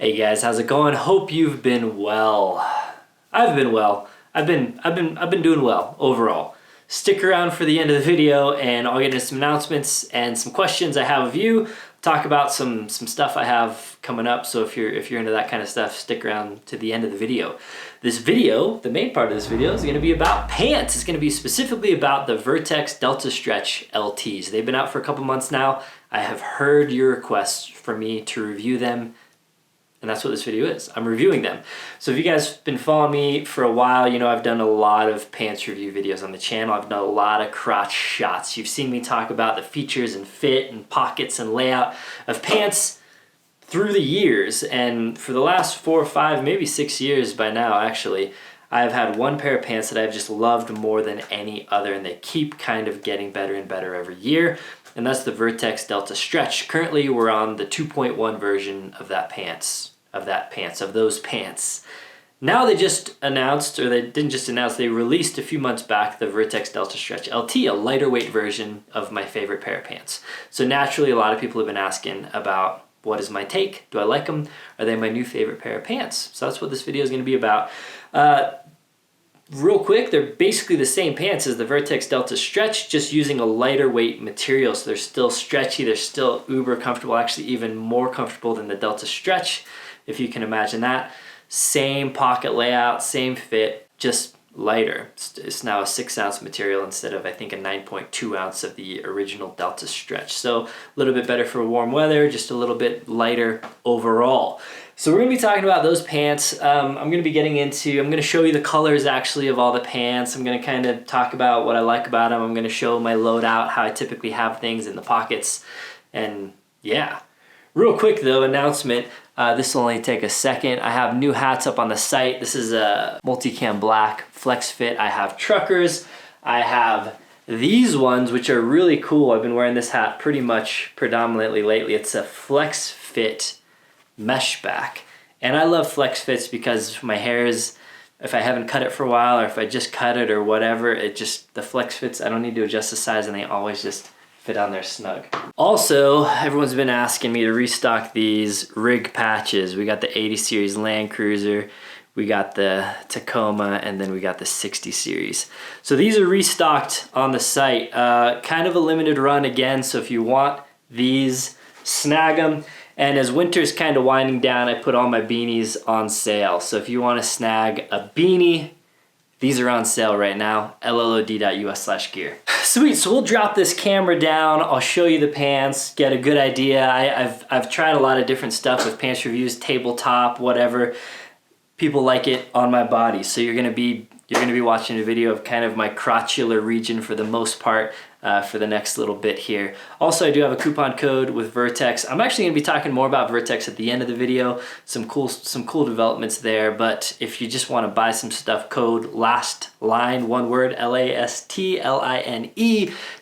Hey guys, how's it going? Hope you've been well. I've been well. I've been doing well overall. Stick around for the end of the video and I'll get into some announcements and some questions I have of you. Talk about some stuff I have coming up. So if you're into that kind of stuff, stick around to the end of the video. This video, the main part of this video, is going to be about pants. It's going to be specifically about the Vertx Delta Stretch LTs. They've been out for a couple months now. I have heard your requests for me to review them. And that's what this video is. I'm reviewing them. So if you guys have been following me for a while, you know I've done a lot of pants review videos on the channel. I've done a lot of crotch shots. You've seen me talk about the features and fit and pockets and layout of pants through the years. And for the last 4 or 5, maybe 6 years by now actually, I've had one pair of pants that I've just loved more than any other, and they keep kind of getting better and better every year. And that's the Vertx Delta Stretch. Currently, we're on the 2.1 version of those pants. Now they just announced, or they didn't just announce, they released a few months back the Vertx Delta Stretch LT, a lighter weight version of my favorite pair of pants. So naturally, a lot of people have been asking about what is my take? Do I like them? Are they my new favorite pair of pants? So that's what this video is going to be about. Real quick, they're basically the same pants as the Vertx Delta Stretch, just using a lighter weight material. So they're still stretchy, they're still uber comfortable, actually even more comfortable than the Delta Stretch, if you can imagine that. Same pocket layout, same fit, just lighter. It's now a 6-ounce material instead of, I think, a 9.2 ounce of the original Delta Stretch. So a little bit better for warm weather, just a little bit lighter overall. So we're gonna be talking about those pants. I'm gonna show you the colors actually of all the pants. I'm gonna kind of talk about what I like about them. I'm gonna show my loadout, how I typically have things in the pockets. And yeah. Real quick though, announcement. This will only take a second. I have new hats up on the site. This is a multicam black flex fit. I have truckers. I have these ones, which are really cool. I've been wearing this hat pretty much predominantly lately. It's a flex fit mesh back. And I love flex fits because my hair is, if I haven't cut it for a while or if I just cut it or whatever, the flex fits, I don't need to adjust the size and they always just fit on there snug. Also, everyone's been asking me to restock these rig patches. We got the 80 series Land Cruiser, we got the Tacoma, and then we got the 60 series. So these are restocked on the site. Kind of a limited run again, so if you want these, snag them. And as winter's kind of winding down, I put all my beanies on sale. So if you want to snag a beanie, these are on sale right now, LLOD.us/gear. Sweet, so we'll drop this camera down. I'll show you the pants, get a good idea. I've tried a lot of different stuff with pants reviews, tabletop, whatever. People like it on my body. So you're gonna be watching a video of kind of my crotchular region for the most part for the next little bit here. Also, I do have a coupon code with Vertx. I'm actually gonna be talking more about Vertx at the end of the video. Some cool developments there, but if you just wanna buy some stuff, code last line, one word, LASTLINE,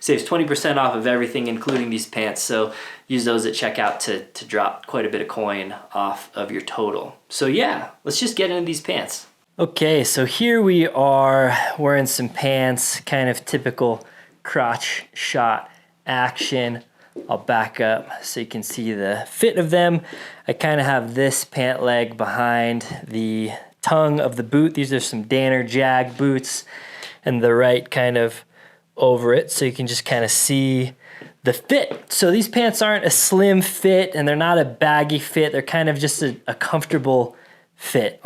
saves 20% off of everything, including these pants. So use those at checkout to drop quite a bit of coin off of your total. So yeah, let's just get into these pants. Okay, so here we are wearing some pants, kind of typical crotch shot action. I'll back up so you can see the fit of them. I kind of have this pant leg behind the tongue of the boot. These are some Danner Jag boots, and the right kind of over it, so you can just kind of see the fit. So these pants aren't a slim fit and they're not a baggy fit. They're kind of just a comfortable fit.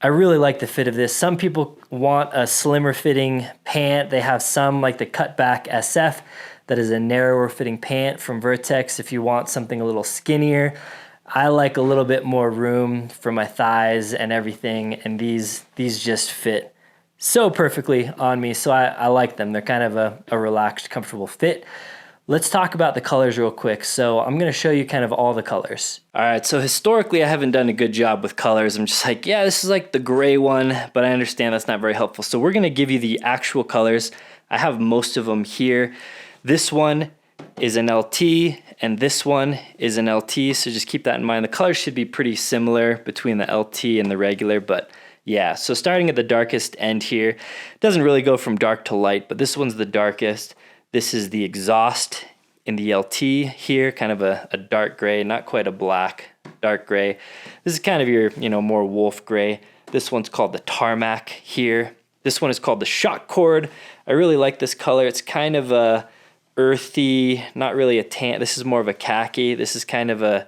I really like the fit of this. Some people want a slimmer fitting pant. They have some like the Cutback SF that is a narrower fitting pant from Vertx if you want something a little skinnier. I like a little bit more room for my thighs and everything, and these just fit so perfectly on me, so I like them. They're kind of a relaxed, comfortable fit. Let's talk about the colors real quick. So I'm gonna show you kind of all the colors. All right, so historically I haven't done a good job with colors. I'm just like, yeah, this is like the gray one, but I understand that's not very helpful. So we're gonna give you the actual colors. I have most of them here. This one is an LT, and this one is an LT, so just keep that in mind. The colors should be pretty similar between the LT and the regular, but yeah, so starting at the darkest end here, it doesn't really go from dark to light, but this one's the darkest. This is the exhaust in the LT here, kind of a dark gray, not quite a black, dark gray. This is kind of your, more wolf gray. This one's called the tarmac here. This one is called the shock cord. I really like this color. It's kind of a earthy, not really a tan. This is more of a khaki. This is kind of a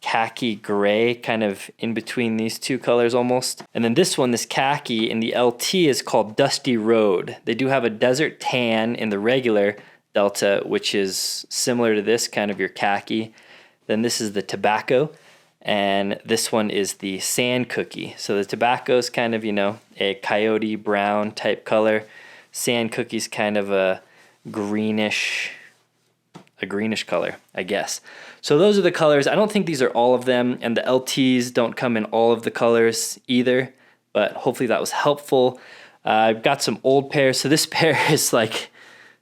khaki gray, kind of in between these two colors almost. And then this one, this khaki in the LT, is called Dusty Road. They do have a desert tan in the regular Delta, which is similar to this, kind of your khaki. Then this is the tobacco, and this one is the sand cookie. So the tobacco is kind of, a coyote brown type color. Sand cookie's kind of a greenish color, I guess. So those are the colors. I don't think these are all of them, and the LTs don't come in all of the colors either, but hopefully that was helpful. I've got some old pairs. So this pair is like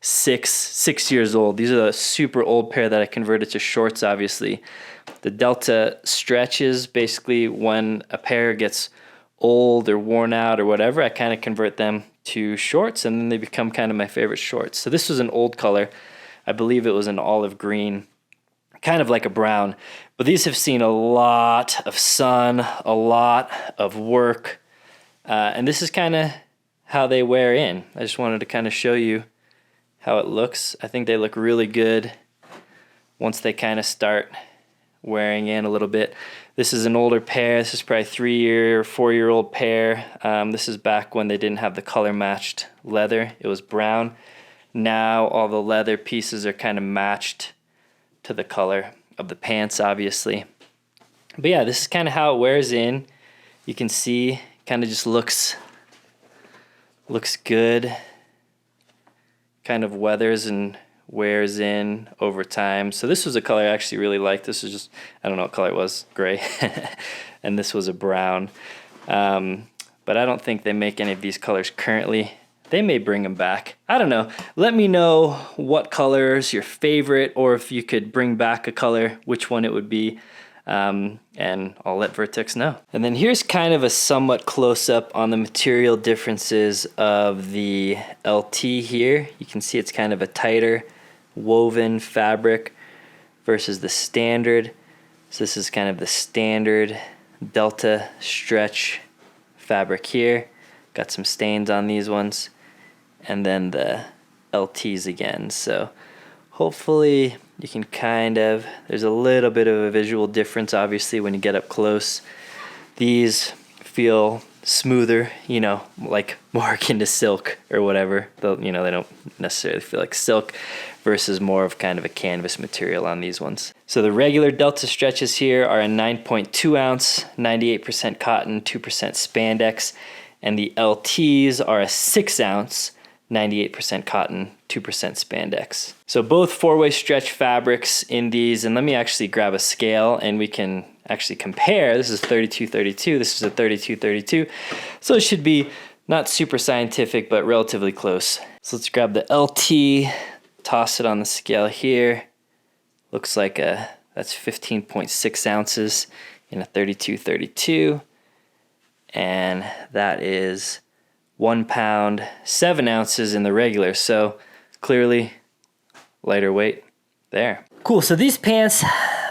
six years old. These are a super old pair that I converted to shorts, obviously. The Delta stretches, basically when a pair gets old or worn out or whatever, I kind of convert them to shorts, and then they become kind of my favorite shorts. So this was an old color. I believe it was an olive green, kind of like a brown. But these have seen a lot of sun, a lot of work, and this is kind of how they wear in. I just wanted to kind of show you how it looks. I think they look really good once they kind of start wearing in a little bit. This is an older pair. This is probably 3-year or 4-year-old pair. This is back when they didn't have the color matched leather. It was brown. Now all the leather pieces are kind of matched to the color of the pants, obviously. But yeah, this is kind of how it wears in. You can see, kind of just looks good. Kind of weathers and wears in over time. So this was a color I actually really liked. This was just, I don't know what color it was, gray. And this was a brown. But I don't think they make any of these colors currently. They may bring them back. I don't know. Let me know what color is your favorite, or if you could bring back a color, which one it would be. And I'll let Vertx know. And then here's kind of a somewhat close-up on the material differences of the LT here. You can see it's kind of a tighter woven fabric versus the standard. So this is kind of the standard Delta stretch fabric here. Got some stains on these ones. And then the LTs again. So hopefully you can there's a little bit of a visual difference, obviously, when you get up close. These feel smoother, like more akin to silk or whatever. They don't necessarily feel like silk, versus more of kind of a canvas material on these ones. So the regular Delta stretches here are a 9.2 ounce, 98% cotton, 2% spandex, and the LTs are a 6 ounce, 98% cotton, 2% spandex. So both 4-way stretch fabrics in these, and let me actually grab a scale and we can actually compare. This is 32-32, this is a 32-32. So it should be not super scientific, but relatively close. So let's grab the LT, toss it on the scale here. Looks like that's 15.6 ounces in a 32-32. And that is 1 pound, 7 ounces in the regular. So clearly lighter weight there. Cool, so these pants,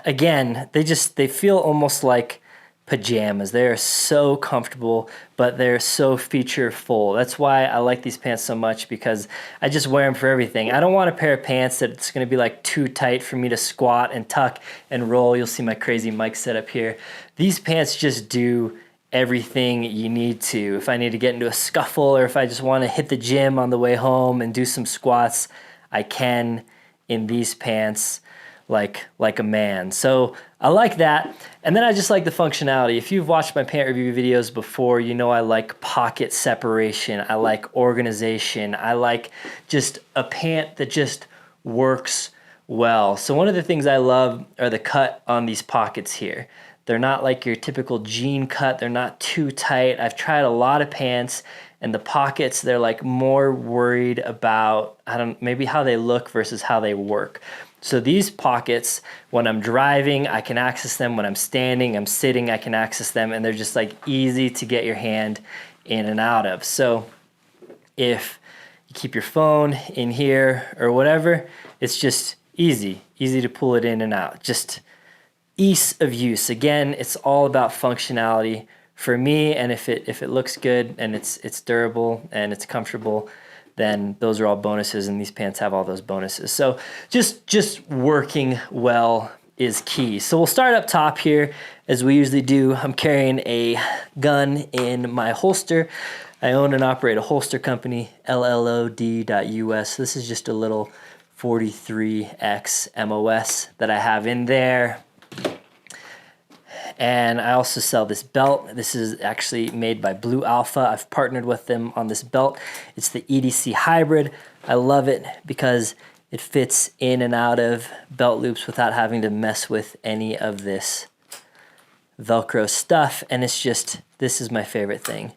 again, they feel almost like pajamas. They are so comfortable, but they're so feature full. That's why I like these pants so much, because I just wear them for everything. I don't want a pair of pants that's gonna be like too tight for me to squat and tuck and roll. You'll see my crazy mic setup here. These pants just do everything you need to. If I need to get into a scuffle, or if I just want to hit the gym on the way home and do some squats, I can in these pants like a man. So I like that. And then I just like the functionality. If you've watched my pant review videos before, you know I like pocket separation. I like organization. I like just a pant that just works well. So one of the things I love are the cut on these pockets here. They're not like your typical jean cut. They're not too tight. I've tried a lot of pants, and the pockets, they're like more worried about, maybe how they look versus how they work. So these pockets, when I'm driving, I can access them. When I'm standing, I'm sitting, I can access them, and they're just like easy to get your hand in and out of. So if you keep your phone in here or whatever, it's just easy to pull it in and out. Just ease of use. Again, it's all about functionality for me, and if it looks good and it's durable and it's comfortable, then those are all bonuses, and these pants have all those bonuses. So just working well is key. So we'll start up top here as we usually do. I'm carrying a gun in my holster. I own and operate a holster company, LLOD.US. This is just a little 43X MOS that I have in there. And I also sell this belt. This is actually made by Blue Alpha. I've partnered with them on this belt. It's the EDC Hybrid. I love it because it fits in and out of belt loops without having to mess with any of this Velcro stuff. And it's just, this is my favorite thing.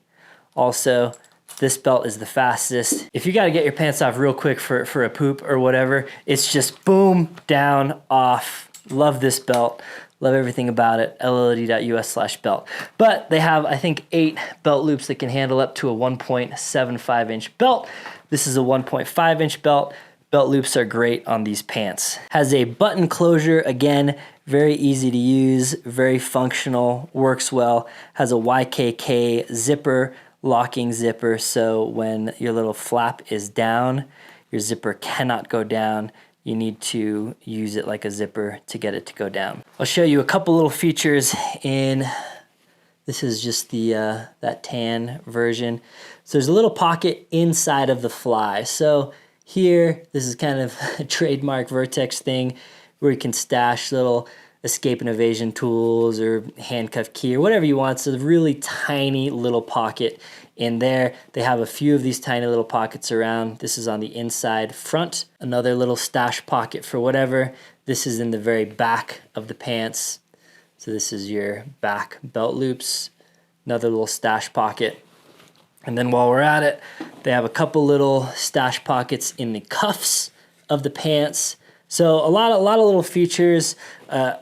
Also, this belt is the fastest. If you gotta get your pants off real quick for a poop or whatever, it's just boom, down, off. Love this belt. Love everything about it, LLOD.US/belt. But they have, I think, 8 belt loops that can handle up to a 1.75 inch belt. This is a 1.5 inch belt. Belt loops are great on these pants. Has a button closure, again, very easy to use, very functional, works well. Has a YKK zipper, locking zipper, so when your little flap is down, your zipper cannot go down. You need to use it like a zipper to get it to go down. I'll show you a couple little features in, this is just the that tan version. So there's a little pocket inside of the fly. So here, this is kind of a trademark Vertx thing where you can stash little escape and evasion tools or handcuff key or whatever you want. So the really tiny little pocket in there. They have a few of these tiny little pockets around. This is on the inside front. Another little stash pocket for whatever. This is in the very back of the pants. So this is your back belt loops. Another little stash pocket. And then while we're at it, they have a couple little stash pockets in the cuffs of the pants. So a lot of little features.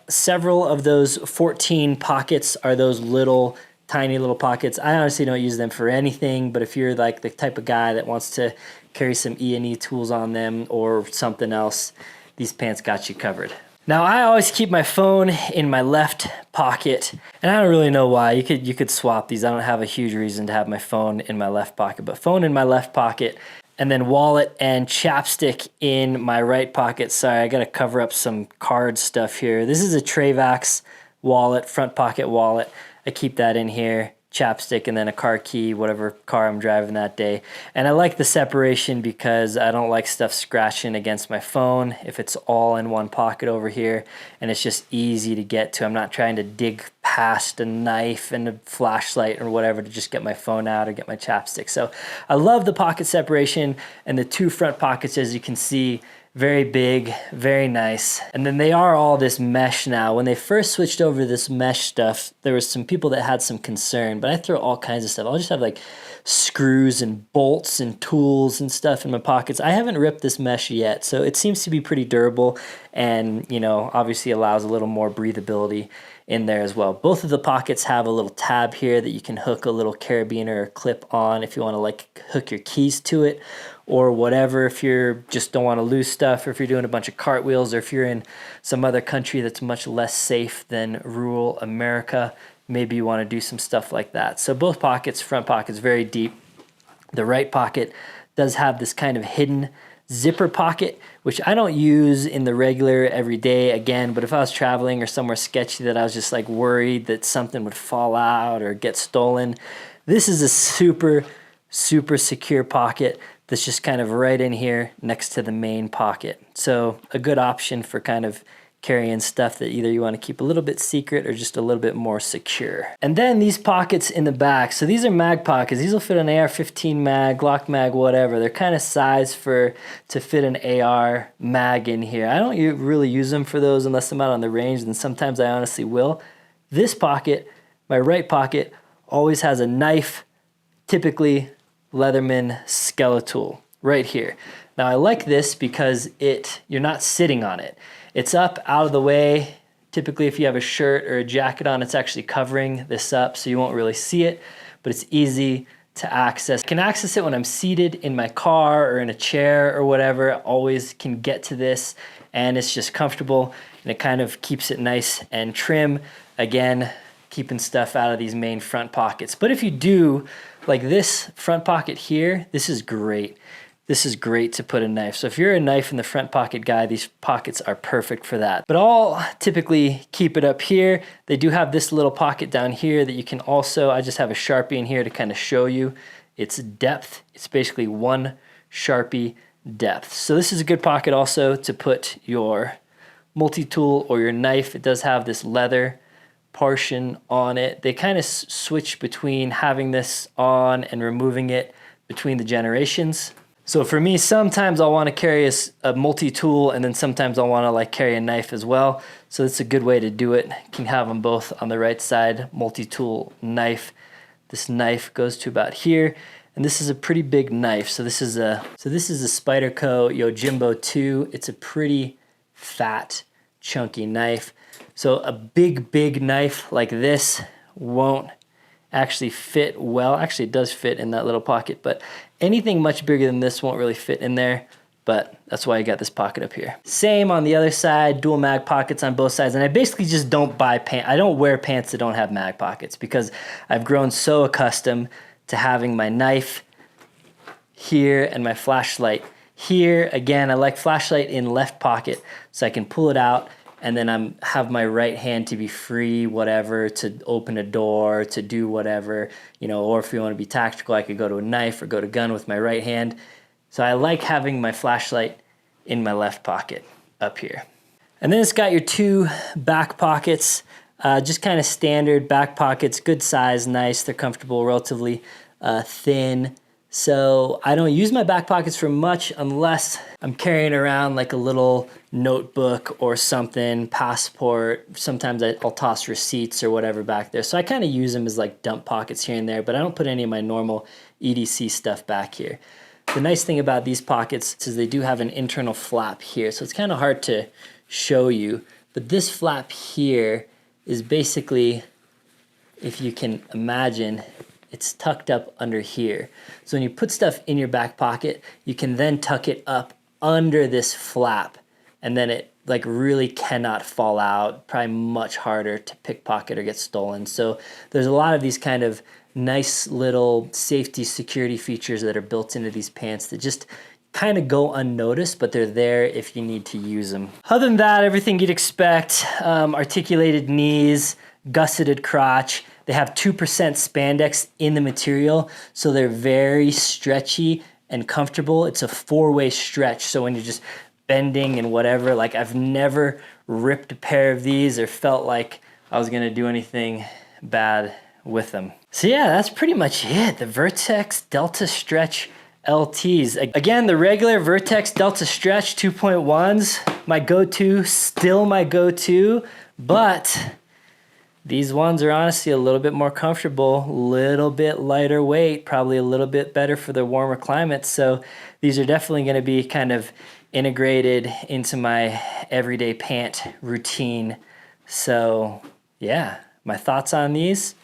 Several of those 14 pockets are those little tiny little pockets. I honestly don't use them for anything, but if you're like the type of guy that wants to carry some E&E tools on them or something else, these pants got you covered. Now I always keep my phone in my left pocket, and I don't really know why. You could swap these. I don't have a huge reason to have my phone in my left pocket, but phone in my left pocket, and then wallet and chapstick in my right pocket. Sorry, I gotta cover up some card stuff here. This is a Tremor wallet, front pocket wallet. I keep that in here, chapstick, and then a car key, whatever car I'm driving that day. And I like the separation because I don't like stuff scratching against my phone if it's all in one pocket over here, and it's just easy to get to. I'm not trying to dig past a knife and a flashlight or whatever to just get my phone out or get my chapstick. So I love the pocket separation, and the 2 front pockets, as you can see, very big, very nice. And then they are all this mesh now. When they first switched over to this mesh stuff, there was some people that had some concern, but I throw all kinds of stuff. I'll just have like screws and bolts and tools and stuff in my pockets. I haven't ripped this mesh yet, so it seems to be pretty durable and, you know, obviously allows a little more breathability in there as well. Both of the pockets have a little tab here that you can hook a little carabiner or clip on if you want to like hook your keys to it or whatever, if you're just don't want to lose stuff, or if you're doing a bunch of cartwheels, or if you're in some other country that's much less safe than rural America, maybe you want to do some stuff like that. So both pockets, front pockets, very deep. The right pocket does have this kind of hidden zipper pocket, which I don't use in the regular everyday again, but if I was traveling or somewhere sketchy that I was just like worried that something would fall out or get stolen, this is a super secure pocket that's just kind of right in here next to the main pocket. So a good option for kind of carrying stuff that either you want to keep a little bit secret or just a little bit more secure. And then these pockets in the back. So these are mag pockets. These will fit an AR-15 mag, Glock mag, whatever. They're kind of sized to fit an AR mag in here. I don't really use them for those unless I'm out on the range, and sometimes I honestly will. This pocket, my right pocket, always has a knife, typically Leatherman Skeletal right here. Now I like this because you're not sitting on it. It's up out of the way. Typically if you have a shirt or a jacket on, it's actually covering this up so you won't really see it, but it's easy to access. I can access it when I'm seated in my car or in a chair or whatever. I always can get to this, and it's just comfortable. and it kind of keeps it nice and trim. Again, keeping stuff out of these main front pockets. But if you do, like this front pocket here, this is great. This is great to put a knife. So if you're a knife in the front pocket guy, these pockets are perfect for that. But I'll typically keep it up here. They do have this little pocket down here that you can also, I just have a Sharpie in here to kind of show you its depth. It's basically 1 Sharpie depth. So this is a good pocket also to put your multi-tool or your knife. It does have this leather portion on it. They kind of switch between having this on and removing it between the generations. So for me, sometimes I'll want to carry a multi-tool, and then sometimes I'll want to like carry a knife as well. So it's a good way to do it. You can have them both on the right side, multi-tool, knife. This knife goes to about here, and this is a pretty big knife. So this is a Spyderco Yojimbo 2. It's a pretty fat, chunky knife. So a big knife like this won't actually fit well. Actually, it does fit in that little pocket, but anything much bigger than this won't really fit in there, but that's why I got this pocket up here. Same on the other side, dual mag pockets on both sides, and I basically just don't buy pants. I don't wear pants that don't have mag pockets because I've grown so accustomed to having my knife here and my flashlight here. Again, I like flashlight in left pocket so I can pull it out, and then have my right hand to be free, whatever, to open a door, to do whatever, you know, or if you want to be tactical, I could go to a knife or go to gun with my right hand. So I like having my flashlight in my left pocket up here. And then it's got your 2 back pockets, just kind of standard back pockets, good size, nice, they're comfortable, relatively thin. So I don't use my back pockets for much unless I'm carrying around like a little notebook or something, passport. Sometimes I'll toss receipts or whatever back there. So I kind of use them as like dump pockets here and there, but I don't put any of my normal EDC stuff back here. The nice thing about these pockets is they do have an internal flap here. So it's kind of hard to show you, but this flap here is basically, if you can imagine, it's tucked up under here. So when you put stuff in your back pocket, you can then tuck it up under this flap, and then it like really cannot fall out, probably much harder to pickpocket or get stolen. So there's a lot of these kind of nice little safety security features that are built into these pants that just kind of go unnoticed, but they're there if you need to use them. Other than that, everything you'd expect, articulated knees, gusseted crotch. They have 2% spandex in the material, so they're very stretchy and comfortable. It's a 4-way stretch, so when you're just bending and whatever, like I've never ripped a pair of these or felt like I was gonna do anything bad with them. So yeah, that's pretty much it. The Vertx Delta Stretch LTs. Again, the regular Vertx Delta Stretch 2.1s, my go-to, still my go-to, but these ones are honestly a little bit more comfortable, a little bit lighter weight, probably a little bit better for the warmer climates. So these are definitely going to be kind of integrated into my everyday pant routine. So yeah, my thoughts on these,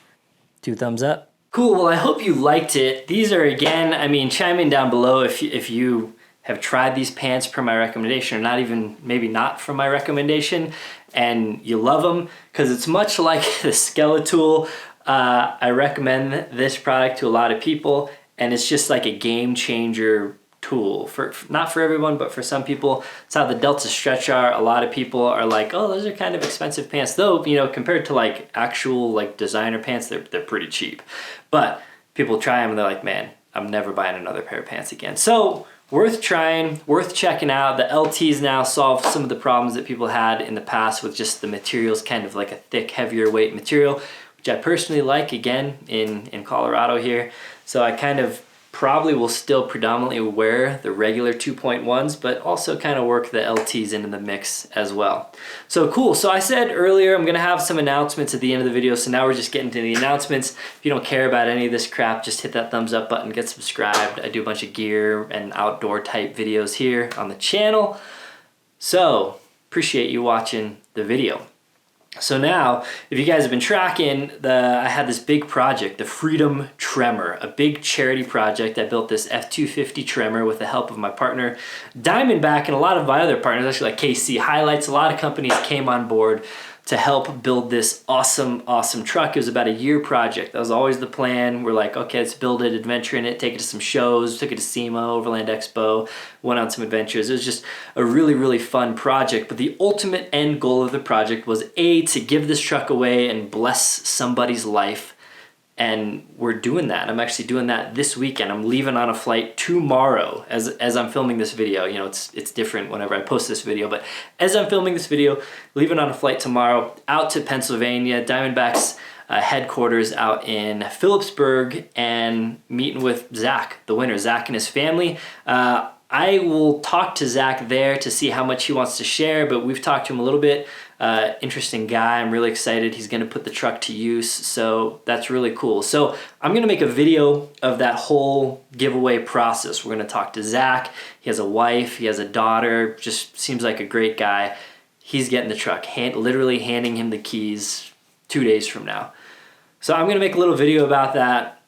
2 thumbs up. Cool, well I hope you liked it. These are, again, I mean, chime in down below if you have tried these pants per my recommendation, or not even, maybe not from my recommendation, and you love them, because it's much like the Skeletool. I recommend this product to a lot of people, and it's just like a game changer tool. Not for everyone, but for some people. It's how the Delta Stretch are. A lot of people are like, oh, those are kind of expensive pants. Though, you know, compared to like actual like designer pants, they're pretty cheap. But people try them and they're like, man, I'm never buying another pair of pants again. So worth trying, worth checking out. The LTs now solve some of the problems that people had in the past with just the materials, kind of like a thick, heavier weight material, which I personally like, again, in Colorado here. So I kind of probably will still predominantly wear the regular 2.1s, but also kind of work the LTs into the mix as well. So cool. So I said earlier I'm gonna have some announcements at the end of the video, so now we're just getting to the announcements. If you don't care about any of this crap, just hit that thumbs up button, get subscribed. I do a bunch of gear and outdoor type videos here on the channel. So appreciate you watching the video. So now, if you guys have been tracking, I had this big project, the Freedom Tremor, a big charity project. I built this F-250 Tremor with the help of my partner Diamondback and a lot of my other partners, actually like KC Highlights. A lot of companies came on board to help build this awesome, awesome truck. It was about a year project. That was always the plan. We're like, okay, let's build it, adventure in it, take it to some shows, took it to SEMA, Overland Expo, went on some adventures. It was just a really, really fun project. But the ultimate end goal of the project was to give this truck away and bless somebody's life. And we're doing that. I'm actually doing that this weekend. I'm leaving on a flight tomorrow as I'm filming this video. You know, it's different whenever I post this video, but as I'm filming this video, leaving on a flight tomorrow out to Pennsylvania, Diamondback's headquarters out in Phillipsburg, and meeting with Zach, the winner, Zach and his family. I will talk to Zach there to see how much he wants to share, but we've talked to him a little bit. Interesting guy. I'm really excited. He's going to put the truck to use, so that's really cool. So I'm going to make a video of that whole giveaway process. We're going to talk to Zach. He has a wife. He has a daughter. Just seems like a great guy. He's getting the truck, literally handing him the keys 2 days from now. So I'm going to make a little video about that.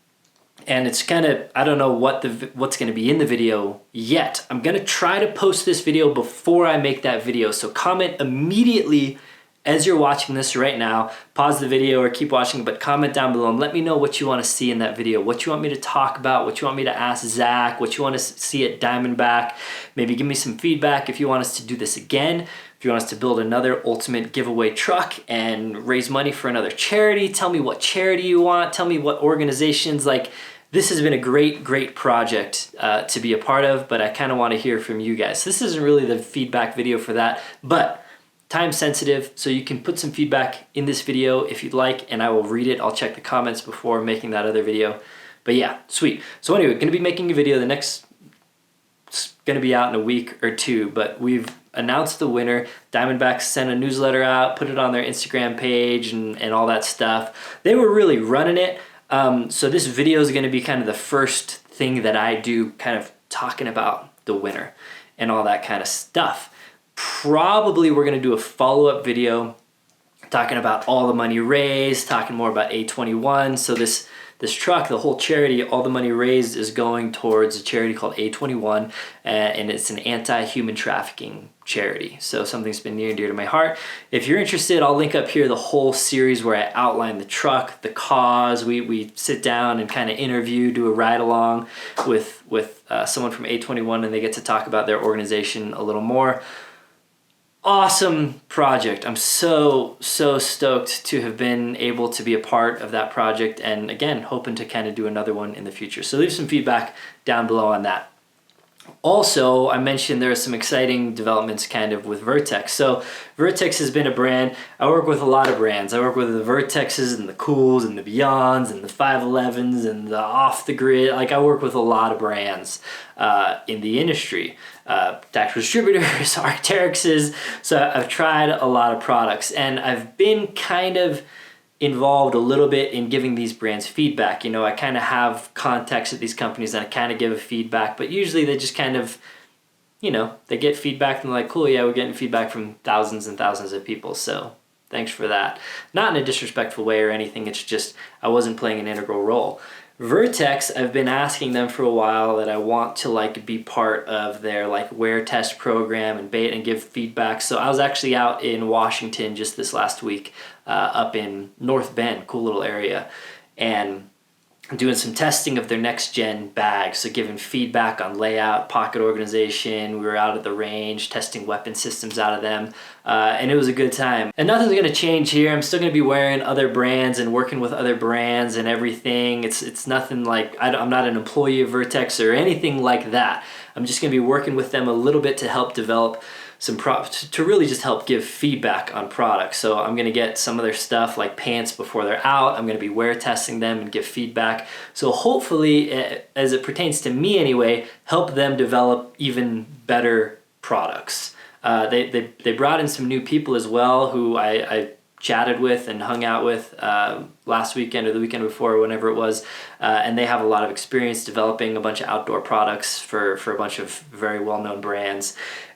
And it's kind of, I don't know what's going to be in the video yet. I'm going to try to post this video before I make that video. So comment immediately as you're watching this right now. Pause the video or keep watching, but comment down below and let me know what you want to see in that video. What you want me to talk about, what you want me to ask Zach, what you want to see at Diamondback. Maybe give me some feedback if you want us to do this again. If you want us to build another ultimate giveaway truck and raise money for another charity, tell me what charity you want. Tell me what organizations. Like, this has been a great, great project to be a part of, but I kind of want to hear from you guys. This isn't really the feedback video for that, but time sensitive, so you can put some feedback in this video if you'd like, and I will read it. I'll check the comments before making that other video. But yeah, sweet. So anyway, going to be making a video. It's going to be out in a week or two, but we've announced the winner. Diamondback sent a newsletter out, put it on their Instagram page and all that stuff. They were really running it. So this video is going to be kind of the first thing that I do, kind of talking about the winner and all that kind of stuff. Probably we're going to do a follow-up video talking about all the money raised, talking more about A21. So this truck, the whole charity, all the money raised is going towards a charity called A21, and it's an anti-human trafficking charity. So something that's been near and dear to my heart. If you're interested, I'll link up here the whole series where I outline the truck, the cause. We sit down and kind of interview, do a ride along with someone from A21, and they get to talk about their organization a little more. Awesome project. I'm so stoked to have been able to be a part of that project, and again, hoping to kind of do another one in the future. So leave some feedback down below on that. Also, I mentioned there are some exciting developments kind of with Vertx. So Vertx has been a brand. I work with a lot of brands. I work with the Vertexes and the Cools and the Beyonds and the 511s and the Off the Grid. Like, I work with a lot of brands in the industry. Tactical distributors, Arc'teryxes. So I've tried a lot of products, and I've been kind of involved a little bit in giving these brands feedback. You know, I kind of have contacts at these companies and I kind of give a feedback, but usually they just kind of, you know, they get feedback and they're like, cool, yeah, we're getting feedback from thousands and thousands of people, so thanks for that. Not in a disrespectful way or anything, it's just I wasn't playing an integral role. Vertx, I've been asking them for a while that I want to like be part of their like wear test program and bait and give feedback. So I was actually out in Washington just this last week, up in North Bend, cool little area, and doing some testing of their next gen bags. So giving feedback on layout, pocket organization. We were out at the range testing weapon systems out of them, and it was a good time. And nothing's going to change here. I'm still going to be wearing other brands and working with other brands and everything. It's nothing like, I'm not an employee of Vertx or anything like that. I'm just going to be working with them a little bit to help develop some to really just help give feedback on products. So I'm going to get some of their stuff like pants before they're out. I'm going to be wear testing them and give feedback. So hopefully, as it pertains to me anyway, help them develop even better products. They brought in some new people as well who I chatted with and hung out with last weekend or the weekend before, whenever it was, and they have a lot of experience developing a bunch of outdoor products for a bunch of very well-known brands.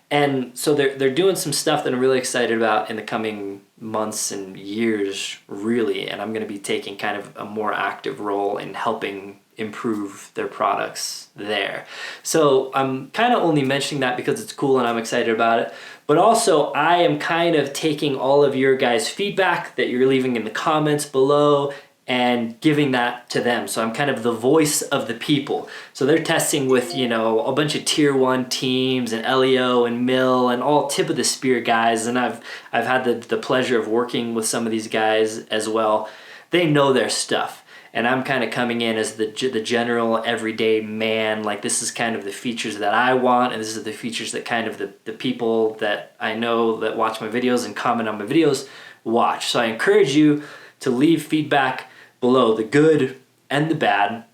And so they're doing some stuff that I'm really excited about in the coming months and years, really. And I'm going to be taking kind of a more active role in helping improve their products there. So I'm kind of only mentioning that because it's cool and I'm excited about it. But also I am kind of taking all of your guys' feedback that you're leaving in the comments below and giving that to them. So I'm kind of the voice of the people. So they're testing with, you know, a bunch of tier 1 teams and LEO and Mill and all tip of the spear guys. And I've had the pleasure of working with some of these guys as well. They know their stuff. And I'm kind of coming in as the general everyday man. Like, this is kind of the features that I want, and this is the features that kind of the people that I know that watch my videos and comment on my videos watch. So I encourage you to leave feedback below, the good and the bad,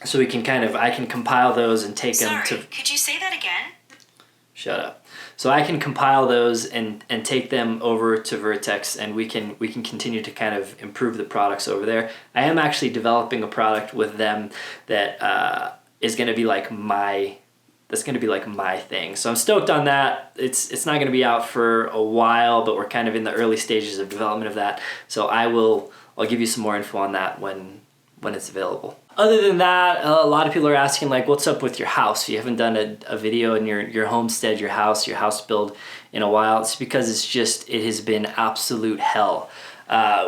so we can I can compile those and take them to... Sorry, could you say that again? Shut up. So I can compile those and take them over to Vertx, and we can continue to kind of improve the products over there. I am actually developing a product with them that is going to be like my thing. So I'm stoked on that. It's not going to be out for a while, but we're kind of in the early stages of development of that. So I'll give you some more info on that when it's available. Other than that, a lot of people are asking, like, what's up with your house? You haven't done a video in your homestead, your house build in a while. It's because it has been absolute hell.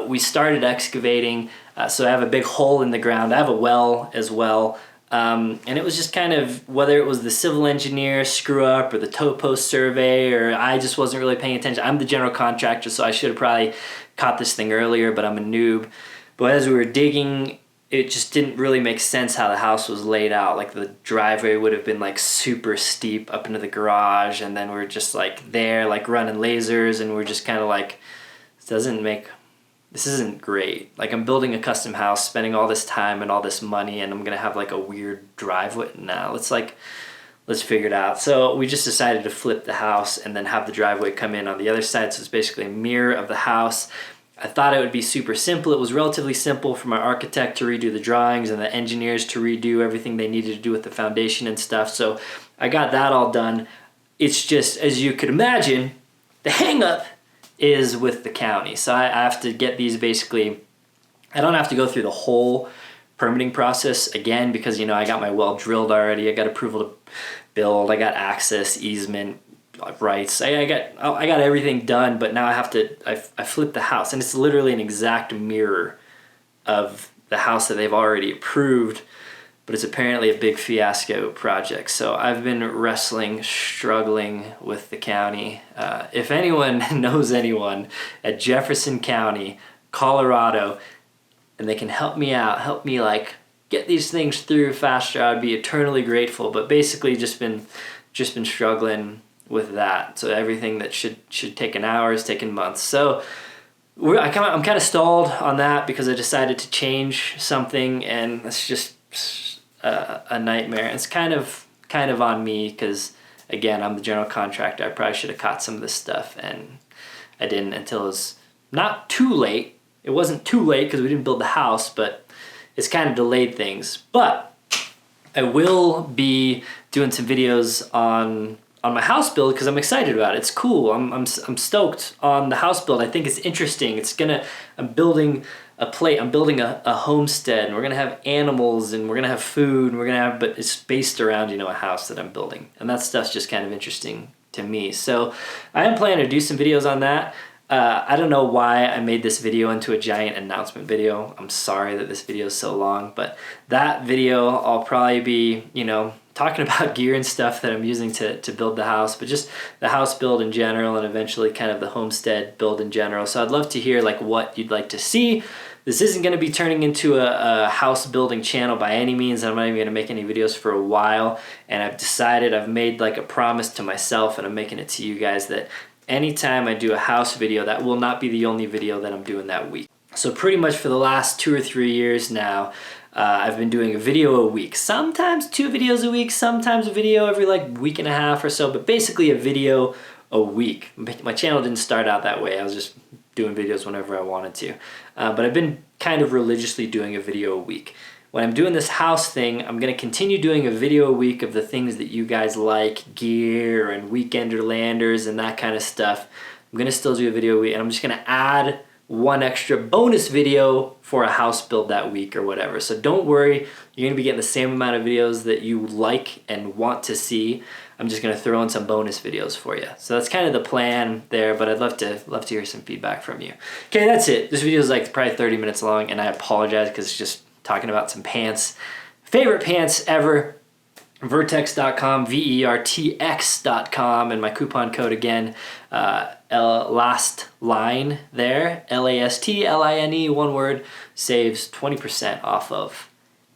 We started excavating, so I have a big hole in the ground. I have a well as well. And it was just kind of, whether it was the civil engineer screw up or the topo survey, or I just wasn't really paying attention. I'm the general contractor, so I should have probably caught this thing earlier, but I'm a noob. But as we were digging, it just didn't really make sense how the house was laid out. Like, the driveway would have been like super steep up into the garage, and then we're just like there, like running lasers, and we're just kind of like, this isn't great. Like, I'm building a custom house, spending all this time and all this money, and I'm gonna have like a weird driveway. Now let's figure it out. So we just decided to flip the house and then have the driveway come in on the other side. So it's basically a mirror of the house. I thought it would be super simple. It was relatively simple for my architect to redo the drawings and the engineers to redo everything they needed to do with the foundation and stuff. So I got that all done. It's just, as you could imagine, the hang up is with the county. So I have to get these basically, I don't have to go through the whole permitting process again because, you know, I got my well drilled already. I got approval to build. I got access, easement, rights. I got everything done, but now I flipped the house, and it's literally an exact mirror of the house that they've already approved, but it's apparently a big fiasco project. So I've been struggling with the county. If anyone knows anyone at Jefferson County, Colorado, and they can help me out, help me like get these things through faster, I would be eternally grateful. But basically just been struggling with that. So everything that should take an hour is taking months. So I'm kind of stalled on that because I decided to change something, and it's just a nightmare. It's kind of on me because, again, I'm the general contractor. I probably should have caught some of this stuff, and I didn't until it was not too late. It wasn't too late because we didn't build the house, but it's kind of delayed things. But I will be doing some videos on my house build because I'm excited about it. It's cool. I'm stoked on the house build. I think it's interesting. I'm building a homestead, and we're gonna have animals, and we're gonna have food, and but it's based around, you know, a house that I'm building, and that stuff's just kind of interesting to me. So I am planning to do some videos on that. I don't know why I made this video into a giant announcement video. I'm sorry that this video is so long, but that video I'll probably be, you know, talking about gear and stuff that I'm using to build the house, but just the house build in general, and eventually kind of the homestead build in general. So I'd love to hear like what you'd like to see. This isn't going to be turning into a house building channel by any means. I'm not even going to make any videos for a while, and I've made like a promise to myself, and I'm making it to you guys, that anytime I do a house video, that will not be the only video that I'm doing that week. So pretty much for the last 2 or 3 years now, I've been doing a video a week. Sometimes 2 videos a week, sometimes a video every like week and a half or so, but basically a video a week. My channel didn't start out that way. I was just doing videos whenever I wanted to. But I've been kind of religiously doing a video a week. when I'm doing this house thing, I'm going to continue doing a video a week of the things that you guys like, gear and weekender landers and that kind of stuff. I'm going to still do a video a week, and I'm just going to add one extra bonus video for a house build that week or whatever. So don't worry, you're going to be getting the same amount of videos that you like and want to see. I'm just going to throw in some bonus videos for you. So that's kind of the plan there, but I'd love to hear some feedback from you. Okay, that's it. This video is like probably 30 minutes long, and I apologize because it's just talking about some pants. Favorite pants ever, Vertx.com, Vertx.com, and my coupon code again, last line there, LASTLINE, one word, saves 20% off of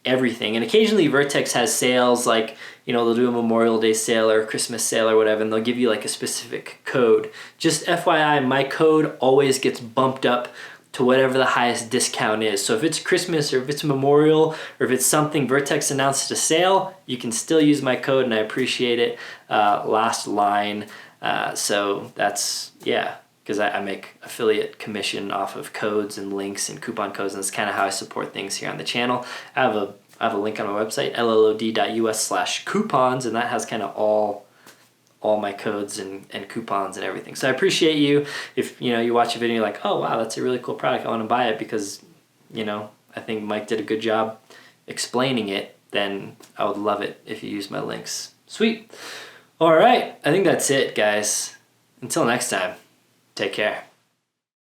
everything. And occasionally Vertx has sales, like, you know, they'll do a Memorial Day sale or a Christmas sale or whatever, and they'll give you like a specific code. Just FYI, my code always gets bumped up to whatever the highest discount is. So if it's Christmas or if it's Memorial or if it's something Vertx announced a sale, you can still use my code, and I appreciate it. Last line. So that's, yeah, because I make affiliate commission off of codes and links and coupon codes, and that's kind of how I support things here on the channel. I have a link on my website, LLOD.us/coupons, and that has kind of all my codes and coupons and everything. So I appreciate you. If you watch a video and you're like, oh wow, that's a really cool product, I want to buy it because I think Mike did a good job explaining it, then I would love it if you use my links. Sweet. All right, I think that's it, guys. Until next time, take care.